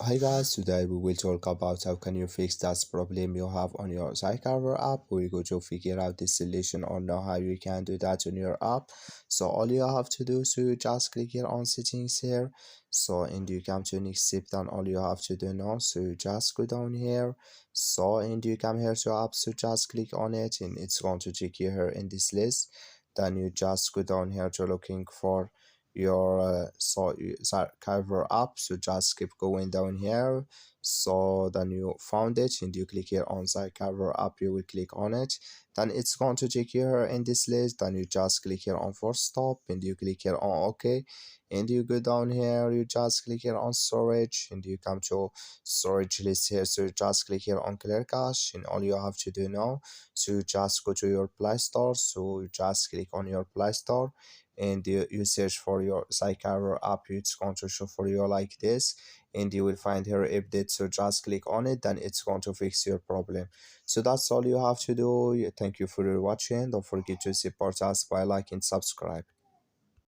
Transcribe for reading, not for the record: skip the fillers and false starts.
Hi guys, today we will talk about how can you fix that problem you have on your ZArchiver app. We're going to figure out the solution or know how you can do that on your app. So all you have to do, so you just click here on settings here. So and you come to next step, then all you have to do now, so you just go down here. So and you come here to app, so just click on it and it's going to take you here in this list. Then you just go down here to looking for your ZArchiver app, so just keep going down here. So then you found it and you click here on ZArchiver app, you will click on it, then it's going to take you here in this list. Then you just click here on force stop and you click here on OK, and you go down here, you just click here on storage and you come to storage list here, so you just click here on clear cache. And all you have to do now, so you just go to your Play Store, so you just click on your Play Store and you search for your ZArchiver app. It's going to show for you like this and you will find here update, so just click on it, then it's going to fix your problem. So that's all you have to do. Thank you for watching. Don't forget to support us by liking, subscribe.